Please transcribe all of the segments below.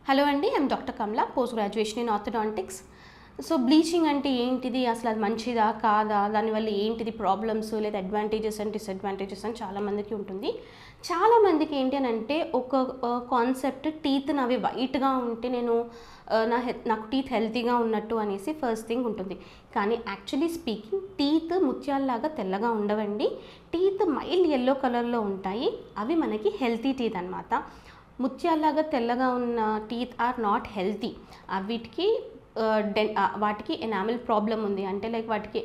Hello అండి, I'm doctor Kamala, post graduation in orthodontics. So bleaching అంటే ఏంటిది, అసలు అది మంచిదా కాదా, దానివల్ల ఏంటిది ప్రాబ్లమ్స్ లేదా అడ్వాంటేజెస్ అండ్ డిసడ్వాంటేజెస్ అని చాలామందికి ఉంటుంది. చాలామందికి ఏంటి అని అంటే ఒక కాన్సెప్ట్, టీత్ నావి వైట్గా ఉంటే నేను నాకు టీత్ హెల్తీగా ఉన్నట్టు అనేసి ఫస్ట్ థింగ్ ఉంటుంది. కానీ యాక్చువల్లీ స్పీకింగ్ టీత్ ముత్యాల్లాగా తెల్లగా ఉండవండి. టీత్ మైల్డ్ ఎల్లో కలర్లో ఉంటాయి. అవి మనకి హెల్తీ టీత్ అన్నమాట. ముత్యాల్లాగా తెల్లగా ఉన్న టీత్ ఆర్ నాట్ హెల్తీ. వాటికి ఎనామిల్ ప్రాబ్లం ఉంది అంటే లైక్ వాటికి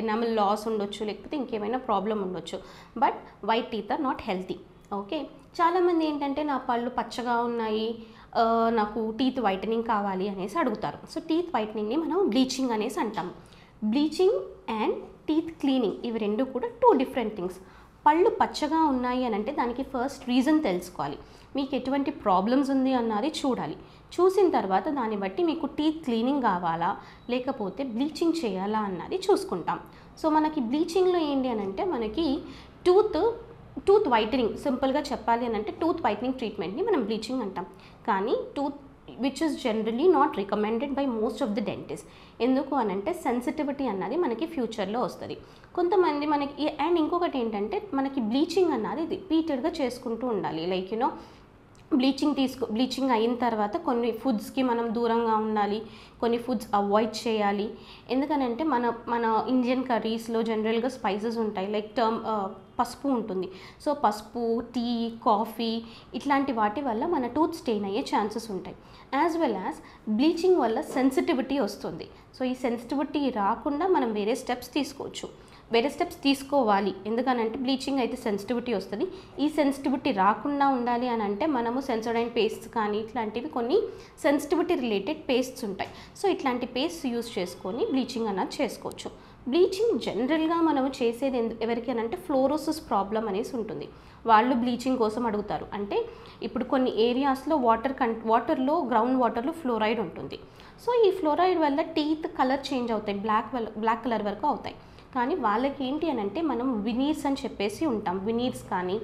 ఎనామిల్ లాస్ ఉండొచ్చు, లేకపోతే ఇంకేమైనా ప్రాబ్లం ఉండొచ్చు. But white teeth are not healthy. Okay, చాలామంది ఏంటంటే నా పళ్ళు పచ్చగా ఉన్నాయి, నాకు టీత్ వైటనింగ్ కావాలి అనేసి అడుగుతారు. సో టీత్ వైటనింగ్ని మనం బ్లీచింగ్ అనేసి అంటాము. బ్లీచింగ్ అండ్ టీత్ క్లీనింగ్ ఇవి రెండు కూడా టూ డిఫరెంట్ థింగ్స్. పళ్ళు పచ్చగా ఉన్నాయి అని అంటే దానికి ఫస్ట్ రీజన్ తెలుసుకోవాలి. మీకు ఎటువంటి ప్రాబ్లమ్స్ ఉంది అన్నది చూడాలి. చూసిన తర్వాత దాన్ని బట్టి మీకు టీత్ క్లీనింగ్ కావాలా లేకపోతే బ్లీచింగ్ చేయాలా అన్నది చూసుకుంటాం. సో మనకి బ్లీచింగ్లో ఏంటి అని అంటే మనకి టూత్ వైటనింగ్, సింపుల్గా చెప్పాలి అని అంటే టూత్ వైటనింగ్ ట్రీట్మెంట్ని మనం బ్లీచింగ్ అంటాం. కానీ which is generally not recommended by most of the dentist. ఎందుకు అని అంటే సెన్సిటివిటీ అన్నది మనకి ఫ్యూచర్లో వస్తుంది. కొంతమంది మనకి అండ్ ఇంకొకటి ఏంటంటే మనకి బ్లీచింగ్ అన్నది రిపీటెడ్గా చేసుకుంటూ ఉండాలి. లైక్ బ్లీచింగ్ అయిన తర్వాత కొన్ని ఫుడ్స్కి మనం దూరంగా ఉండాలి, కొన్ని ఫుడ్స్ అవాయిడ్ చేయాలి. ఎందుకనంటే మన ఇండియన్ కర్రీస్లో జనరల్గా స్పైసెస్ ఉంటాయి, లైక్ పసుపు ఉంటుంది. సో పసుపు, టీ, కాఫీ ఇట్లాంటి వాటి వల్ల మన టూత్ స్టెయిన్ అయ్యే ఛాన్సెస్ ఉంటాయి. యాజ్ వెల్ యాజ్ బ్లీచింగ్ వల్ల సెన్సిటివిటీ వస్తుంది. సో ఈ సెన్సిటివిటీ రాకుండా మనం వేరే స్టెప్స్ తీసుకోవాలి. ఎందుకనంటే బ్లీచింగ్ అయితే సెన్సిటివిటీ వస్తుంది. ఈ సెన్సిటివిటీ రాకుండా ఉండాలి అని అంటే మనము సెన్సోడైన్ పేస్ట్స్ కానీ ఇట్లాంటివి కొన్ని సెన్సిటివిటీ రిలేటెడ్ పేస్ట్స్ ఉంటాయి. సో ఇట్లాంటి పేస్ట్స్ యూస్ చేసుకొని బ్లీచింగ్ అన్నది చేసుకోవచ్చు. బ్లీచింగ్ జనరల్గా మనము చేసేది ఎవరికైనా ఫ్లోరోసిస్ ప్రాబ్లం అనేసి ఉంటుంది. వాళ్ళు బ్లీచింగ్ కోసం అడుగుతారు. అంటే ఇప్పుడు కొన్ని ఏరియాస్లో వాటర్లో గ్రౌండ్ వాటర్లో ఫ్లోరైడ్ ఉంటుంది. సో ఈ ఫ్లోరైడ్ వల్ల టీత్ కలర్ చేంజ్ అవుతాయి, బ్లాక్ కలర్ వరకు అవుతాయి. కానీ వాళ్ళకి ఏంటి అని అంటే మనం వినీర్స్ అని చెప్పేసి ఉంటాం. వినీర్స్ కానీ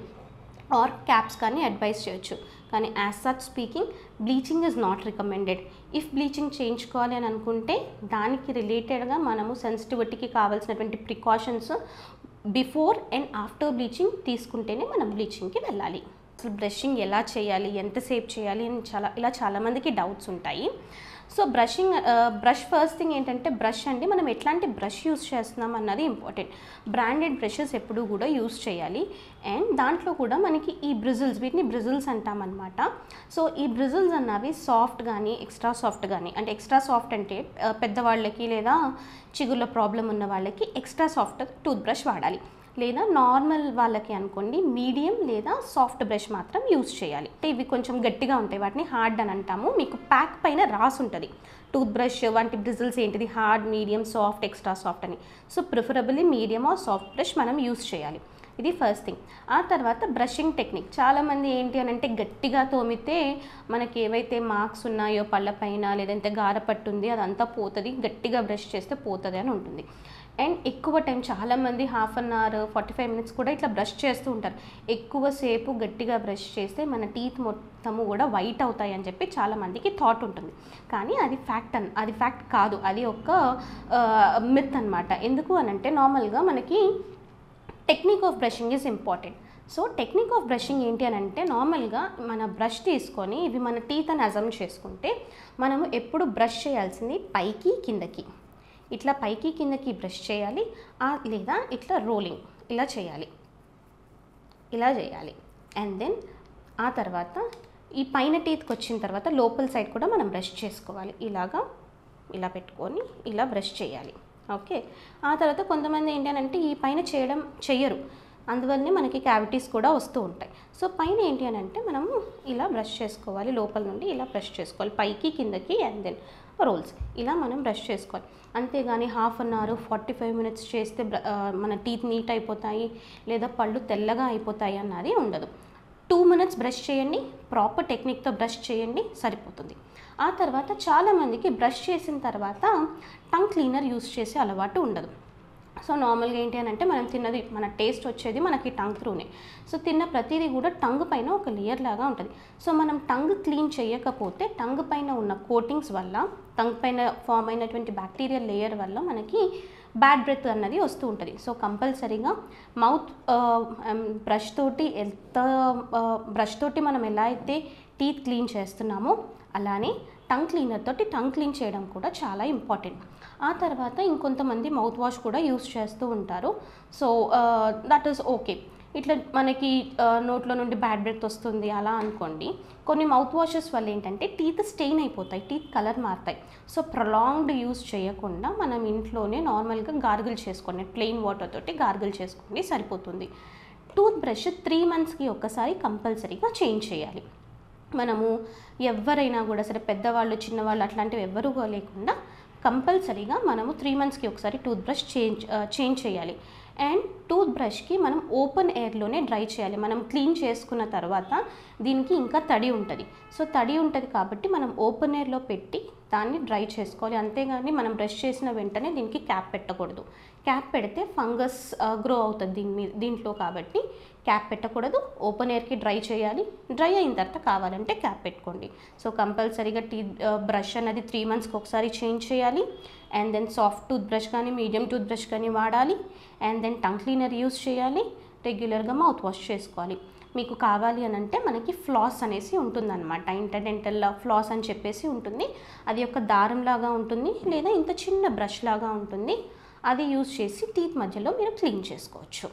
ఆర్ క్యాప్స్ కానీ అడ్వైస్ చేయొచ్చు. కానీ as such speaking bleaching is not recommended. If bleaching చేయించుకోవాలి అని అనుకుంటే దానికి రిలేటెడ్గా మనము సెన్సిటివిటీకి కావాల్సినటువంటి precautions before and after bleaching తీసుకుంటేనే మనం బ్లీచింగ్కి వెళ్ళాలి. అసలు బ్రషింగ్ ఎలా చేయాలి, ఎంతసేపు చేయాలి అని ఇలా చాలామందికి డౌట్స్ ఉంటాయి. సో బ్రష్ ఫస్ట్ థింగ్ ఏంటంటే బ్రష్ అండి, మనం ఎట్లాంటి బ్రష్ యూస్ చేస్తున్నాం అన్నది ఇంపార్టెంట్. బ్రాండెడ్ బ్రషెస్ ఎప్పుడు కూడా యూస్ చేయాలి. అండ్ దాంట్లో కూడా మనకి ఈ వీటిని బ్రిజిల్స్ అంటామన్నమాట. సో ఈ బ్రిజిల్స్ అన్నవి సాఫ్ట్ కానీ ఎక్స్ట్రా సాఫ్ట్ కానీ, అంటే ఎక్స్ట్రా సాఫ్ట్ అంటే పెద్దవాళ్ళకి లేదా చిగుర్ల ప్రాబ్లం ఉన్న వాళ్ళకి ఎక్స్ట్రా సాఫ్ట్ టూత్ బ్రష్ వాడాలి. లేదా నార్మల్ వాళ్ళకి అనుకోండి మీడియం లేదా సాఫ్ట్ బ్రష్ మాత్రం యూస్ చేయాలి. అంటే ఇవి కొంచెం గట్టిగా ఉంటాయి, వాటిని హార్డ్ అని అంటాము. మీకు ప్యాక్ పైన రాసి ఉంటుంది టూత్ బ్రష్ వంటి బ్రిజిల్స్ ఏంటిది, hard, medium, soft, extra soft అని. So preferably medium or soft brush మనం యూస్ చేయాలి. ఇది ఫస్ట్ థింగ్. ఆ తర్వాత బ్రషింగ్ టెక్నిక్. చాలామంది ఏంటి అని అంటే గట్టిగా తోమితే మనకి ఏవైతే మార్క్స్ ఉన్నాయో పళ్ళపైన లేదంటే గారపట్టుంది అదంతా పోతుంది, గట్టిగా బ్రష్ చేస్తే పోతుంది అని ఉంటుంది. అండ్ ఎక్కువ టైం చాలామంది 1/2 అన్ అవర్ 45 మినిట్స్ కూడా ఇట్లా బ్రష్ చేస్తూ ఉంటారు. ఎక్కువసేపు గట్టిగా బ్రష్ చేస్తే మన టీత్ మొత్తము కూడా వైట్ అవుతాయి అని చెప్పి చాలామందికి థాట్ ఉంటుంది. కానీ అది ఫ్యాక్ట్ కాదు, అది ఒక మిత్ అన్నమాట. ఎందుకు అని అంటే నార్మల్గా మనకి technique of brushing is important. So technique of brushing ఏంటి అని అంటే నార్మల్గా మన బ్రష్ తీసుకొని ఇవి మన టీత్ అని అజమ్ చేసుకుంటే మనము ఎప్పుడు బ్రష్ చేయాల్సింది పైకి కిందకి, ఇట్లా పైకి కిందకి బ్రష్ చేయాలి. లేదా ఇట్లా రోలింగ్ ఇలా చేయాలి. అండ్ దెన్ ఆ తర్వాత ఈ పైన టీత్కి వచ్చిన తర్వాత లోపల సైడ్ కూడా మనం బ్రష్ చేసుకోవాలి. ఇలా పెట్టుకొని ఇలా బ్రష్ చేయాలి. ఓకే, ఆ తర్వాత కొంతమంది ఏంటంటే ఈ పైన చెయ్యరు, అందువల్లనే మనకి క్యావిటీస్ కూడా వస్తూ ఉంటాయి. సో పైన ఏంటి అని అంటే మనము ఇలా బ్రష్ చేసుకోవాలి, లోపల నుండి ఇలా బ్రష్ చేసుకోవాలి పైకి కిందకి. అండ్ దెన్ రోల్స్ ఇలా మనం బ్రష్ చేసుకోవాలి. అంతేగాని 1/2 అన్ అవర్ 45 మినిట్స్ చేస్తే మన టీత్ నీట్ అయిపోతాయి లేదా పళ్ళు తెల్లగా అయిపోతాయి అన్నది ఉండదు. 2 మినిట్స్ బ్రష్ చేయండి, ప్రాపర్ టెక్నిక్తో బ్రష్ చేయండి, సరిపోతుంది. ఆ తర్వాత చాలామందికి బ్రష్ చేసిన తర్వాత టంగ్ క్లీనర్ యూస్ చేసే అలవాటు ఉండదు. సో నార్మల్గా ఏంటి అని అంటే మనం తిన్నది మన టేస్ట్ వచ్చేది మనకి టంగ్ త్రూనే. సో తిన్న ప్రతిదీ కూడా టంగ్ పైన ఒక లేయర్ లాగా ఉంటుంది. సో మనం టంగ్ క్లీన్ చేయకపోతే టంగ్ పైన ఉన్న కోటింగ్స్ వల్ల, టంగ్ పైన ఫామ్ అయినటువంటి బ్యాక్టీరియల్ లేయర్ వల్ల మనకి బ్యాడ్ బ్రెత్ అన్నది వస్తూ ఉంటుంది. సో కంపల్సరీగా మౌత్ బ్రష్ తోటి మనం ఎలా అయితే టీత్ క్లీన్ చేస్తున్నామో అలానే టంగ్ క్లీనర్ తోటి టంగ్ క్లీన్ చేయడం కూడా చాలా ఇంపార్టెంట్. ఆ తర్వాత ఇంకొంతమంది మౌత్ వాష్ కూడా యూస్ చేస్తూ ఉంటారు. So that is okay. ఇట్లా మనకి నోట్లో నుండి బ్యాడ్ బ్రెత్ వస్తుంది అలా అనుకోండి. కొన్ని మౌత్ వాషెస్ వల్ల ఏంటంటే టీత్ స్టెయిన్ అయిపోతాయి, టీత్ కలర్ మారుతాయి. సో ప్రొలాంగ్డ్ యూస్ చేయకుండా మనం ఇంట్లోనే నార్మల్గా గార్గిల్ చేసుకోండి, ప్లెయిన్ వాటర్ తోటి గార్గిల్ చేసుకోండి, సరిపోతుంది. టూత్ బ్రష్ 3 monthsకి ఒకసారి కంపల్సరీగా చేంజ్ చేయాలి. మనము ఎవరైనా కూడా సరే, పెద్దవాళ్ళు చిన్నవాళ్ళు అట్లాంటివి ఎవ్వరూ లేకుండా కంపల్సరీగా మనము 3 monthsకి ఒకసారి టూత్ బ్రష్ చేంజ్ చేయాలి. అండ్ టూత్ బ్రష్కి మనం ఓపెన్ ఎయిర్లోనే డ్రై చేయాలి. మనం క్లీన్ చేసుకున్న తర్వాత దీనికి ఇంకా తడి ఉంటుంది. సో తడి ఉంటుంది కాబట్టి మనం ఓపెన్ ఎయిర్లో పెట్టి దాన్ని డ్రై చేసుకోవాలి. అంతేగాని మనం బ్రష్ చేసిన వెంటనే దీనికి క్యాప్ పెట్టకూడదు. క్యాప్ పెడితే ఫంగస్ గ్రో అవుతుంది దీంట్లో, కాబట్టి క్యాప్ పెట్టకూడదు. ఓపెన్ ఎయిర్కి డ్రై చేయాలి. డ్రై అయిన తర్వాత కావాలంటే క్యాప్ పెట్టుకోండి. సో కంపల్సరీగా బ్రష్ అనేది 3 monthsకి ఒకసారి చేంజ్ చేయాలి. And then soft toothbrush కానీ మీడియం టూత్ బ్రష్ కానీ వాడాలి. And then tongue cleaner use చేయాలి. రెగ్యులర్గా మౌత్ వాష్ చేసుకోవాలి. మీకు కావాలి అని అంటే మనకి ఫ్లాస్ అనేసి ఉంటుందన్నమాట, ఇంటర్డెంటల్ ఫ్లాస్ అని చెప్పేసి ఉంటుంది. అది ఒక దారంలాగా ఉంటుంది, లేదా ఇంత చిన్న బ్రష్ లాగా ఉంటుంది. అది యూస్ చేసి టీత్ మధ్యలో మీరు క్లీన్ చేసుకోవచ్చు.